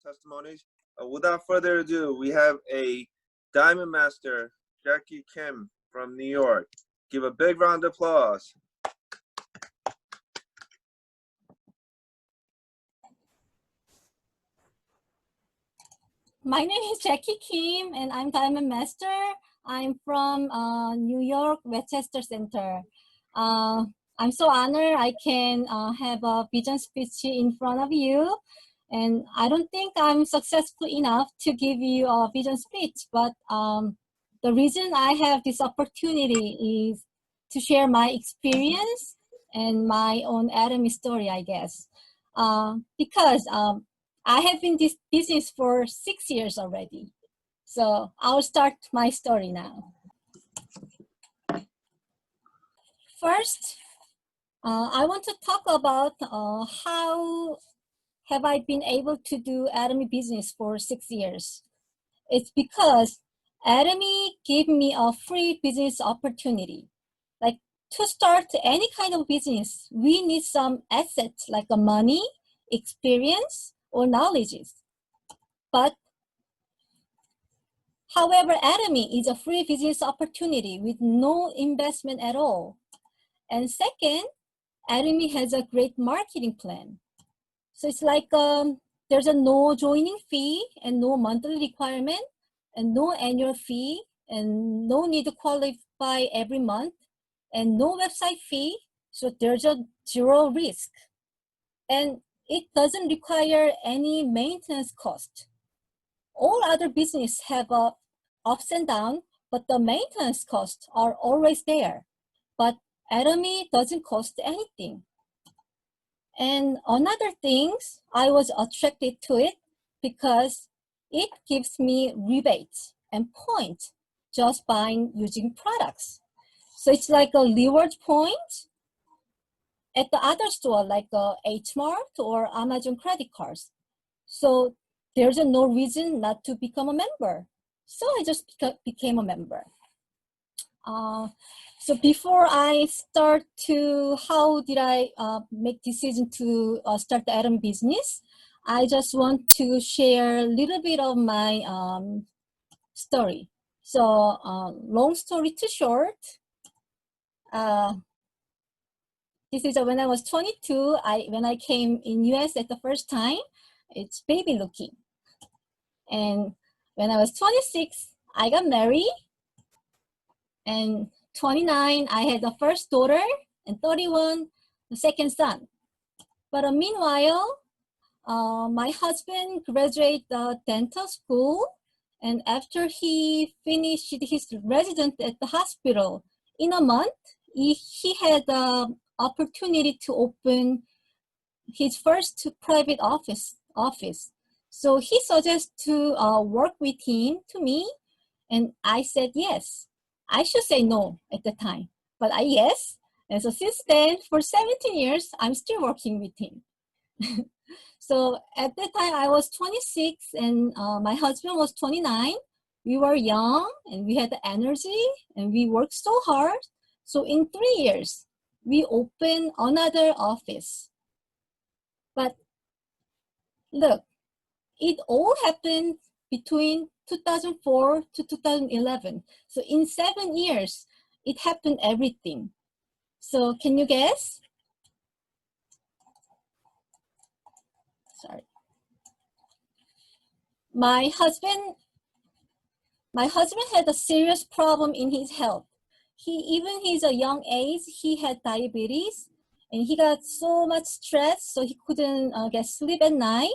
testimonies. Without further ado, we have a Diamond Master, Jackie Kim from New York. Give a big round of applause. My name is Jackie Kim, and I'm Diamond Master. I'm from New York, Westchester Center. I'm so honored I can have a vision speech in front of you. And I don't think I'm successful enough to give you a vision speech, but the reason I have this opportunity is to share my experience and my own Atomy story, I guess. Because I have been in this business for 6 years already. So I'll start my story now. First, I want to talk about how have I been able to do Atomy Business for 6 years. It's because Atomy gave me a free business opportunity. Like, to start any kind of business, we need some assets like money, experience, or knowledges. But however, Atomy is a free business opportunity with no investment at all. And second, Atomy has a great marketing plan. So it's like there's a no joining fee and no monthly requirement and no annual fee and no need to qualify every month and no website fee. So there's a zero risk. And it doesn't require any maintenance cost. All other businesses have ups and downs, but the maintenance costs are always there. But Atomy doesn't cost anything. And another thing, I was attracted to it because it gives me rebates and points just by using products. So it's like a reward point at the other store, like H-Mart or Amazon credit cards. So there's no reason not to become a member. So I just became a member. So before I start to how did I make decision to start the Atomy Business, I just want to share a little bit of my story. So long story too short, this is when I was 22. When I came in US at the first time, it's baby looking. And when I was 26, I got married. And 29, I had the first daughter, and 31, the second son. But meanwhile, my husband graduated dental school, and after he finished his residence at the hospital, in a month, he had the opportunity to open his first private office. So he suggested to work with him to me, and I said yes. I should say no at the time, but yes. And so since then, for 17 years, I'm still working with him. So at that time, I was 26 and my husband was 29. We were young and we had the energy and we worked so hard. So in 3 years, we opened another office. But look, it all happened between 2004 to 2011. So in 7 years, it happened everything. So can you guess? Sorry. My husband had a serious problem in his health. Even his a young age, he had diabetes and he got so much stress, so he couldn't get sleep at night.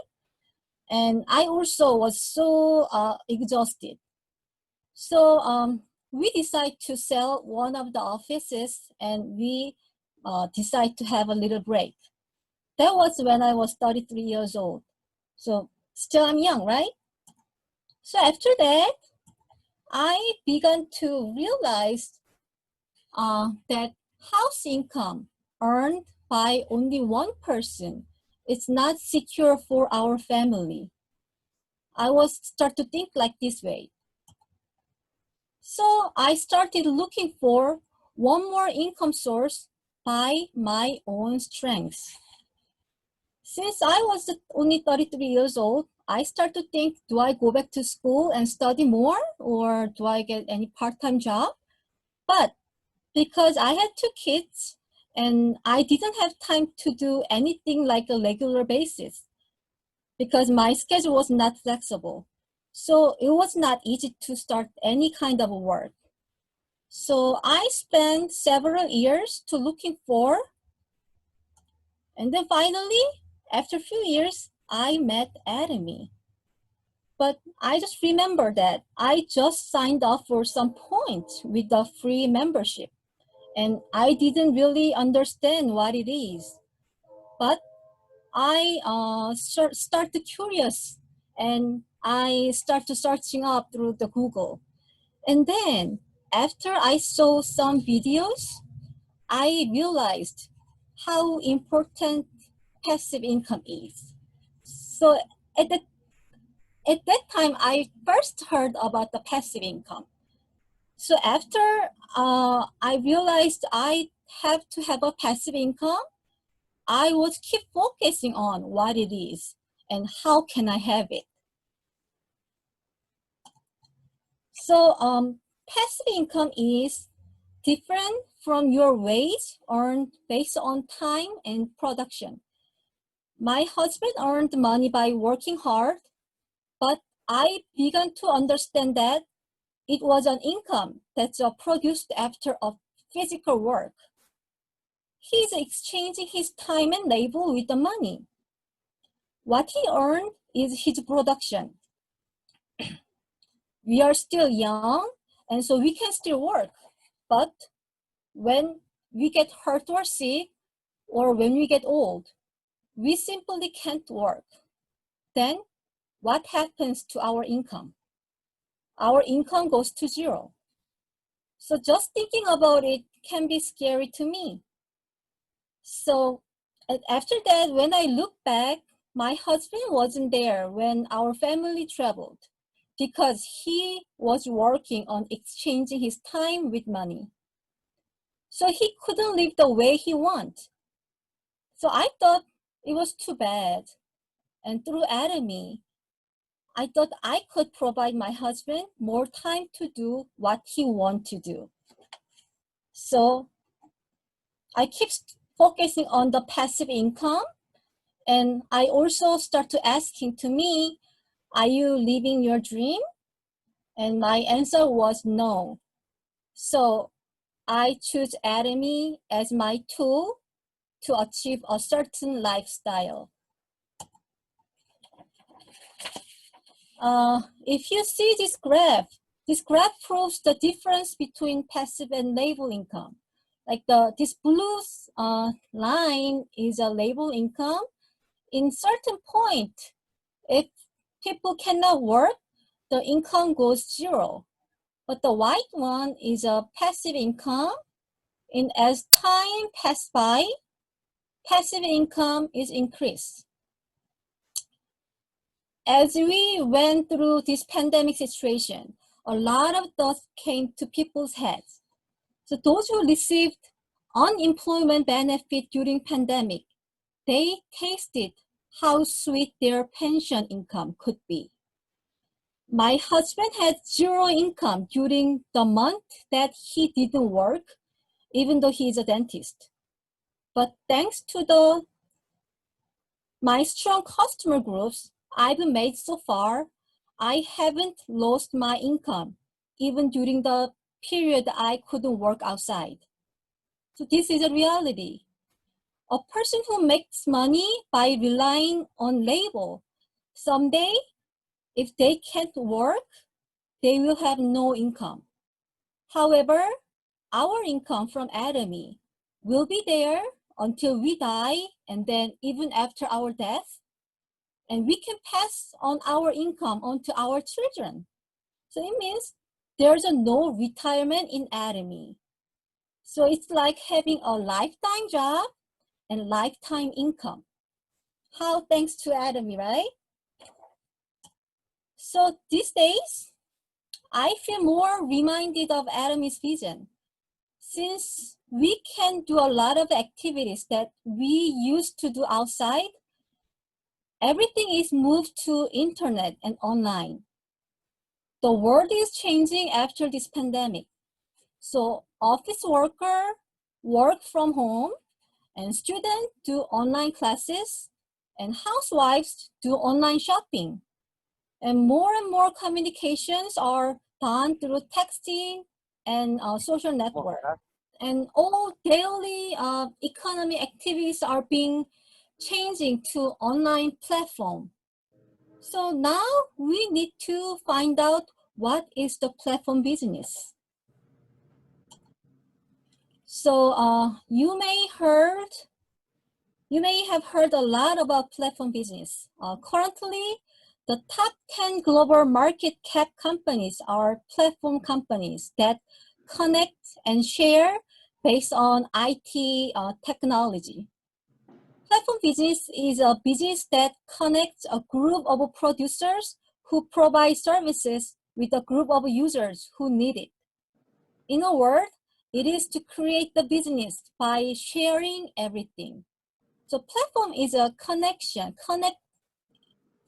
And I also was so exhausted. So we decided to sell one of the offices and we decided to have a little break. That was when I was 33 years old. So still I'm young, right? So after that, I began to realize that house income earned by only one person is not secure for our family. I was start to think like this way. So I started looking for one more income source by my own strengths. Since I was only 33 years old, I start to think, do I go back to school and study more, or do I get any part-time job? But because I had two kids and I didn't have time to do anything like a regular basis because my schedule was not flexible. So it was not easy to start any kind of work. So I spent several years to looking for, and then finally, after a few years, I met Atomy. But I just remember that I just signed up for some points with the free membership. And I didn't really understand what it is. But I started curious and I started searching up through the Google. And then after I saw some videos, I realized how important passive income is. So at that, at that time, I first heard about the passive income. So after I realized I have to have a passive income, I would keep focusing on what it is and how can I have it. So passive income is different from your wage earned based on time and production. My husband earned money by working hard, but I began to understand that it was an income that's produced after a physical work. He's exchanging his time and labor with the money. What he earned is his production. We are still young, and so we can still work. But when we get hurt or sick, or when we get old, we simply can't work. Then what happens to our income? Our income goes to zero. So just thinking about it can be scary to me. So after that, when I look back, my husband wasn't there when our family traveled because he was working on exchanging his time with money. So he couldn't live the way he wants. So I thought it was too bad. And through Atomy, I thought I could provide my husband more time to do what he wants to do. So I keep focusing on the passive income. And I also start to asking to me, are you living your dream? And my answer was no. So I choose Atomy as my tool to achieve a certain lifestyle. If you see this graph proves the difference between passive and labor income. Like this blue line is a labor income. In certain point, if people cannot work, the income goes zero. But the white one is a passive income. And as time passes by, passive income is increased. As we went through this pandemic situation, a lot of thoughts came to people's heads. So those who received unemployment benefit during pandemic, they tasted how sweet their pension income could be. My husband had zero income during the month that he didn't work, even though he is a dentist. But thanks to my strong customer groups I've made so far, I haven't lost my income, even during the period I couldn't work outside. So this is a reality. A person who makes money by relying on labor, someday, if they can't work, they will have no income. However, our income from Atomy will be there until we die and then even after our death. And we can pass on our income onto our children. So it means there's no retirement in Atomy. So it's like having a lifetime job and lifetime income. How thanks to Atomy, right? So these days, I feel more reminded of Atomy's vision. Since we can do a lot of activities that we used to do outside, everything is moved to internet and online. The world is changing after this pandemic. So office worker work from home, and students do online classes, and housewives do online shopping. And more communications are done through texting and social network. And all daily economy activities are being changing to online platform. So now we need to find out what is the platform business. So you may have heard a lot about platform business. Currently, the top 10 global market cap companies are platform companies that connect and share based on IT technology. Platform business is a business that connects a group of producers who provide services with a group of users who need it. In a word, it is to create the business by sharing everything. So platform is a connection, connect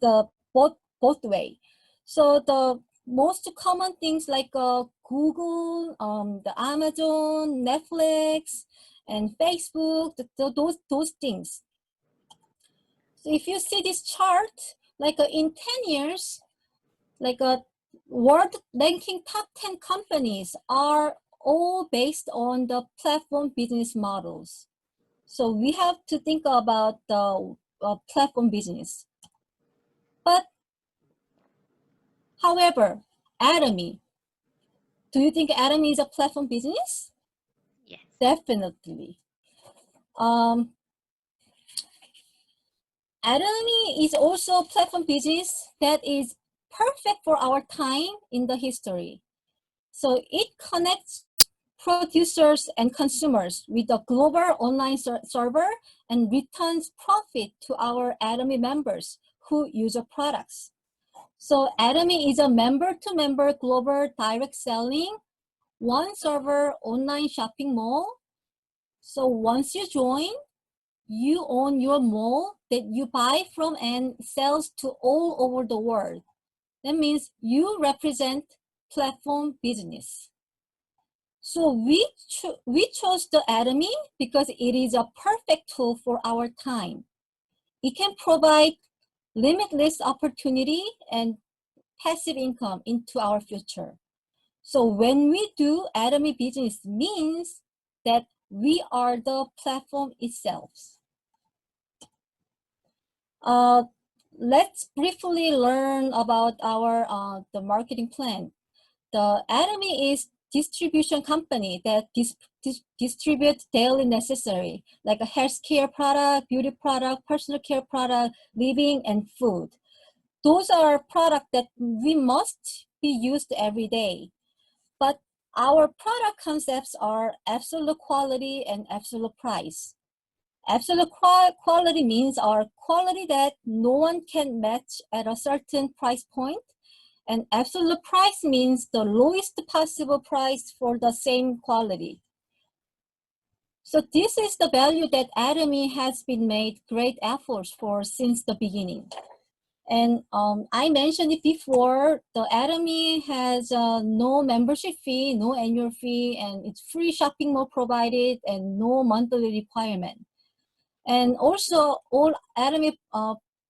the both way. So the most common things like Google, the Amazon, Netflix, and Facebook, those things. So if you see this chart, like in 10 years, like world ranking top 10 companies are all based on the platform business models. So we have to think about the platform business. But however, Atomy, do you think Atomy is a platform business? Yes. Definitely. Atomy is also a platform business that is perfect for our time in the history. So it connects producers and consumers with a global online server and returns profit to our Atomy members who use our products. So Atomy is a member-to-member global direct selling, one server online shopping mall. So once you join, you own your mall that you buy from and sells to all over the world. That means you represent platform business. So we chose the Atomy because it is a perfect tool for our time. It can provide limitless opportunity and passive income into our future. So when we do Atomy business means that we are the platform itself. Let's briefly learn about our the marketing plan. The Atomy is distribution company that distributes daily necessary, like a healthcare product, beauty product, personal care product, living, and food. Those are products that we must be used every day. But our product concepts are absolute quality and absolute price. Absolute quality means our quality that no one can match at a certain price point. And absolute price means the lowest possible price for the same quality. So this is the value that Atomy has been made great efforts for since the beginning. And I mentioned it before, the Atomy has no membership fee, no annual fee, and it's free shopping mall provided and no monthly requirement. And also all Atomy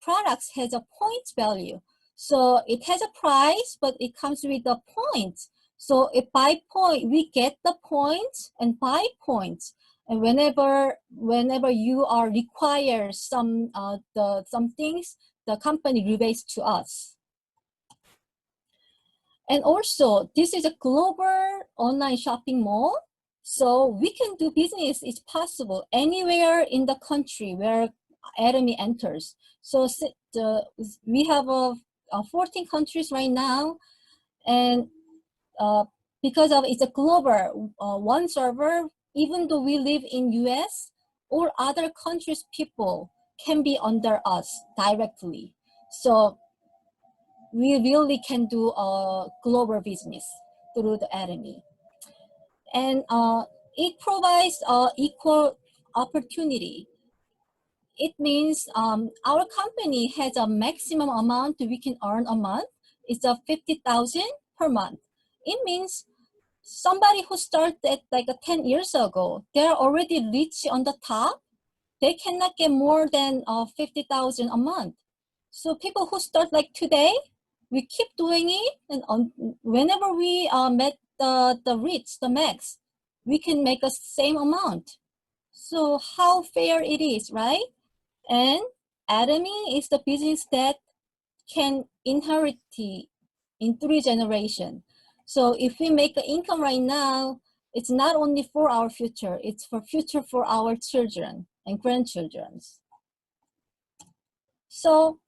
products has a points value. So it has a price, but it comes with the points. So if by point, we get the points and buy points. And whenever you are required some things, the company rebates to us. And also, this is a global online shopping mall. So we can do business, it's possible anywhere in the country where Atomy enters. So we have 14 countries right now. And because of it's a global one server, even though we live in US, all other countries' people can be under us directly. So we really can do a global business through the Atomy. And it provides equal opportunity. it means our company has a maximum amount we can earn a month. It's a 50,000 per month. It means somebody who started like 10 years ago, they're already rich on the top. They cannot get more than 50,000 a month. So people who start like today, we keep doing it, and whenever we met the reach, the max, we can make the same amount. So how fair it is, right? And Atomy is the business that can inherit in 3 generations. So if we make an income right now, it's not only for our future, it's for future for our children and grandchildren. So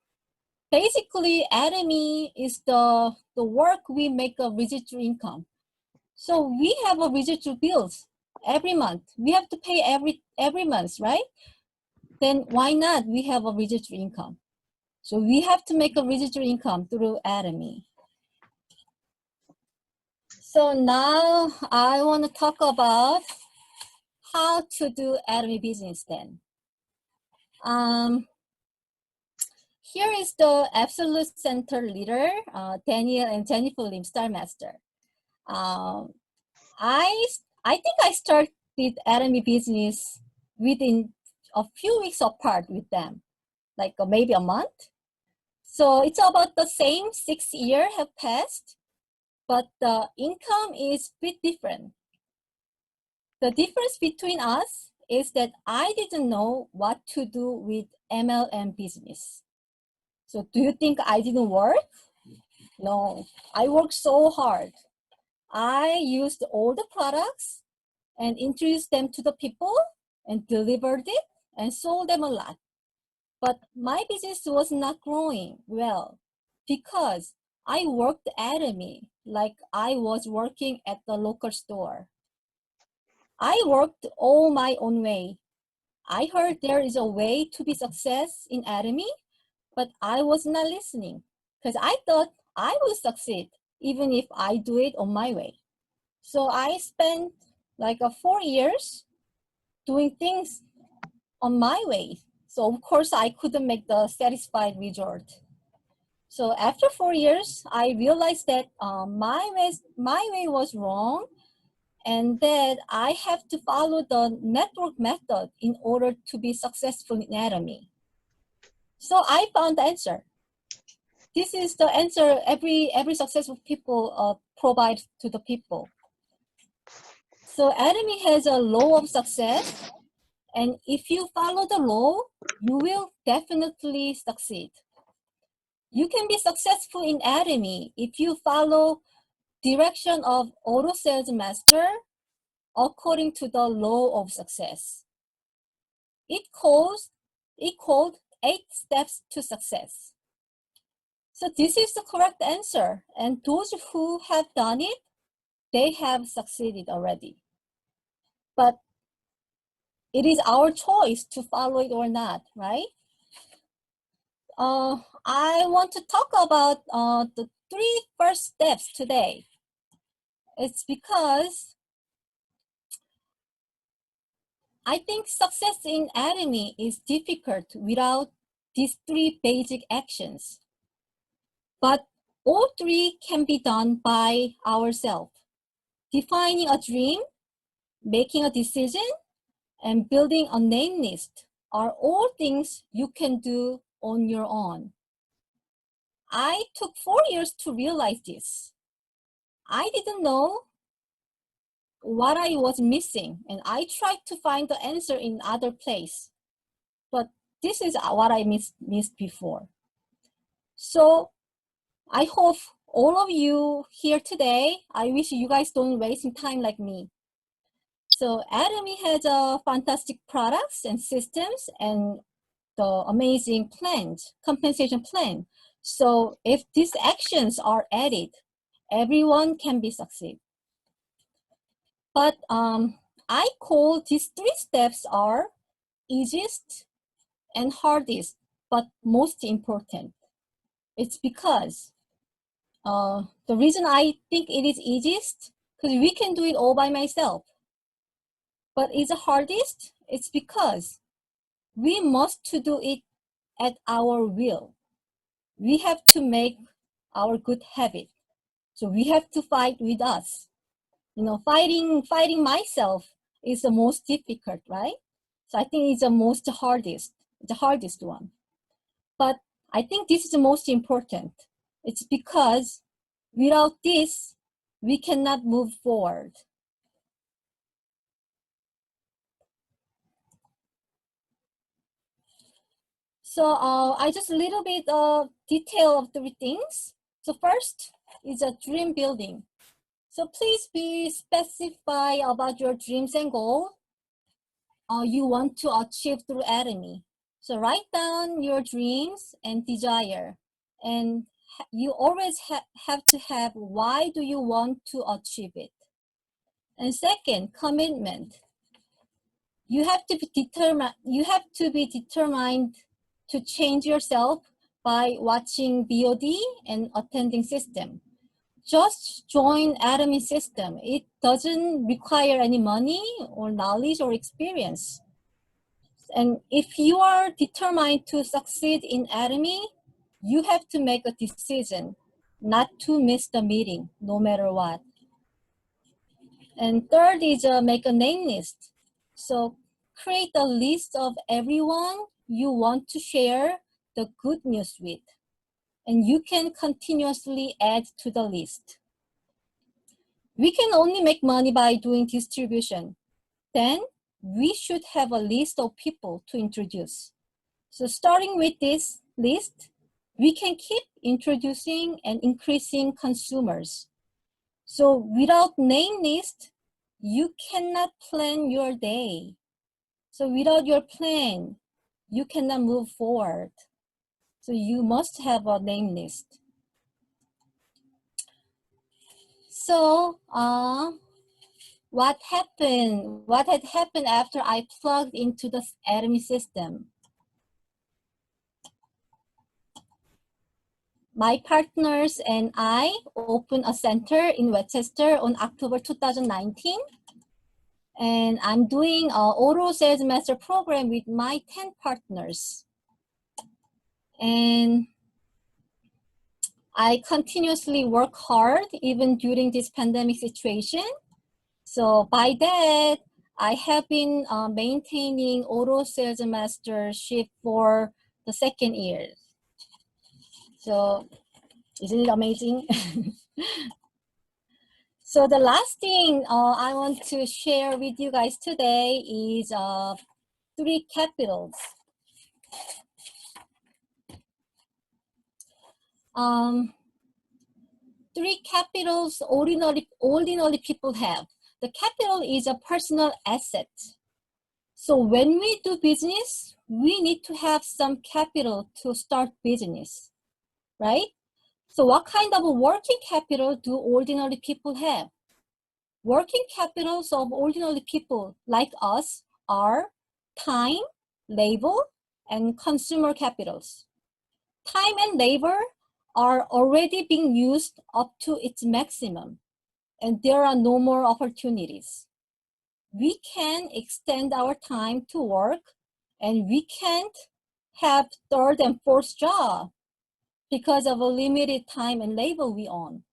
basically, Atomy is the work we make a residual income. So we have a residual bills every month. We have to pay every month, right? Then why not we have a residual income? So we have to make a residual income through Atomy. So now I want to talk about how to do Atomy Business then. Here is the Absolute Center leader, Daniel and Jennifer Lim, Star Master. I think I started Atomy Business within a few weeks apart with them, like maybe a month. So it's about the same 6 years have passed, but the income is a bit different. The difference between us is that I didn't know what to do with MLM business. So do you think I didn't work? No, I worked so hard. I used all the products and introduced them to the people and delivered it and sold them a lot. But my business was not growing well because I worked Atomy like I was working at the local store. I worked all my own way. I heard there is a way to be success in Atomy, but I was not listening because I thought I would succeed even if I do it on my way. So I spent like 4 years doing things on my way. So of course I couldn't make the satisfied result. So after 4 years, I realized that my way was wrong, and that I have to follow the network method in order to be successful in Atomy. So I found the answer. This is the answer every successful people provide to the people. So Atomy has a law of success, and if you follow the law, you will definitely succeed. You can be successful in Atomy if you follow direction of auto sales master according to the law of success. It called 8 steps to success. So this is the correct answer, and those who have done it, they have succeeded already. But it is our choice to follow it or not, right? I want to talk about the 3 first steps today. It's because I think success in Atomy is difficult without these 3 basic actions. But all 3 can be done by ourselves. Defining a dream, making a decision, and building a name list are all things you can do on your own. I took 4 years to realize this. I didn't know what I was missing, and I tried to find the answer in other place. But this is what I missed before. So I hope all of you here today, I wish you guys don't waste time like me. So Atomy has a fantastic products and systems and the amazing plans, compensation plan. So if these actions are added, everyone can be succeed. But I call these 3 steps are easiest and hardest, but most important. It's because the reason I think it is easiest, because we can do it all by myself. But it's the hardest, it's because we must to do it at our will. We have to make our good habit. So we have to fight with us. Fighting myself is the most difficult, right? So I think it's the hardest one. But I think this is the most important. It's because without this, we cannot move forward. So I just a little bit of detail of the things. So first is a dream building. So please be specify about your dreams and goals you want to achieve through Atomy. So write down your dreams and desire. And you always have to have why do you want to achieve it. And second, commitment. You have to be determined to change yourself by watching VOD and attending system. Just join Atomy system. It doesn't require any money or knowledge or experience. And if you are determined to succeed in Atomy, you have to make a decision not to miss the meeting, no matter what. And third is make a name list. So create a list of everyone you want to share the good news with. And you can continuously add to the list. We can only make money by doing distribution. Then we should have a list of people to introduce. So starting with this list, we can keep introducing and increasing consumers. So without name list, you cannot plan your day. So without your plan, you cannot move forward. So you must have a name list. So what had happened after I plugged into the Atomy system? My partners and I opened a center in Westchester on October 2019. And I'm doing an auto sales master program with my 10 partners. And I continuously work hard even during this pandemic situation. So by that, I have been maintaining auto sales mastership for the second year. So isn't it amazing? So the last thing I want to share with you guys today is 3 capitals. Three capitals ordinary people have. The capital is a personal asset. So when we do business, we need to have some capital to start business, right? So what kind of a working capital do ordinary people have? Working capitals of ordinary people like us are time, labor, and consumer capitals. Time and labor are already being used up to its maximum, and there are no more opportunities. We can extend our time to work, and we can't have third and fourth job because of a limited time and labor we own.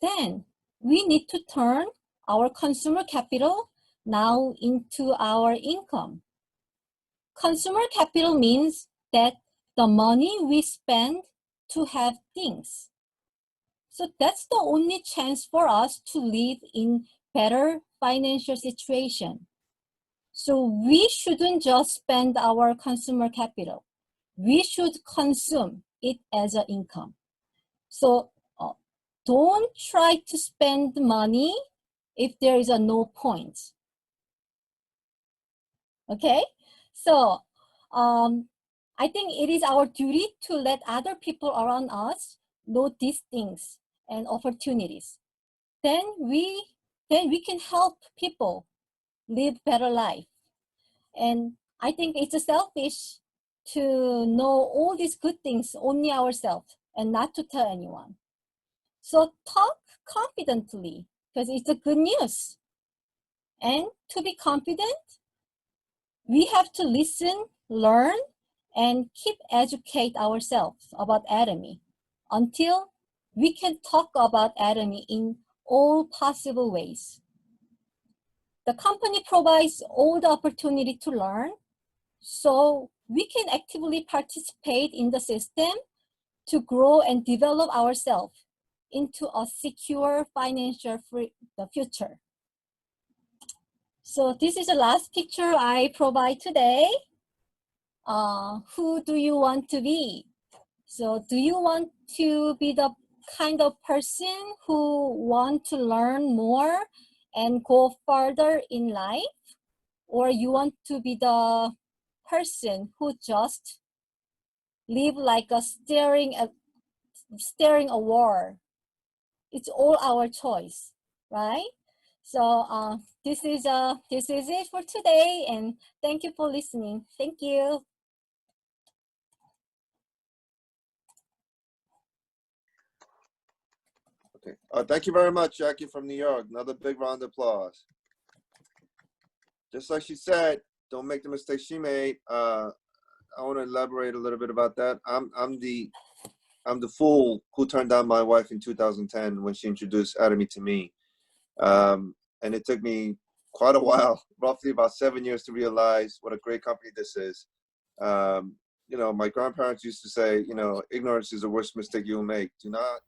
Then we need to turn our consumer capital now into our income. Consumer capital means that the money we spend to have things. So that's the only chance for us to live in better financial situation. So we shouldn't just spend our consumer capital. We should consume it as an income. So don't try to spend money if there is a no point. Okay, so I think it is our duty to let other people around us know these things and opportunities. Then we can help people live better life. And I think it's selfish to know all these good things only ourselves and not to tell anyone. So talk confidently because it's a good news. And to be confident, we have to listen, learn, and keep educate ourselves about Atomy until we can talk about Atomy in all possible ways. The company provides all the opportunity to learn, so we can actively participate in the system to grow and develop ourselves into a secure financial future. So this is the last picture I provide today. Who do you want to be? So do you want to be the kind of person who want to learn more and go further in life? Or you want to be the person who just live like a staring a wall? It's all our choice, right? So this is it for today, and thank you for listening. Thank you. Okay. Thank you very much, Jackie from New York. Another big round of applause. Just like she said, don't make the mistake she made. I want to elaborate a little bit about that. I'm the fool who turned down my wife in 2010 when she introduced Atomy to me. And it took me quite a while, roughly about 7 years, to realize what a great company this is. You know, my grandparents used to say, you know, ignorance is the worst mistake you'll make. Do not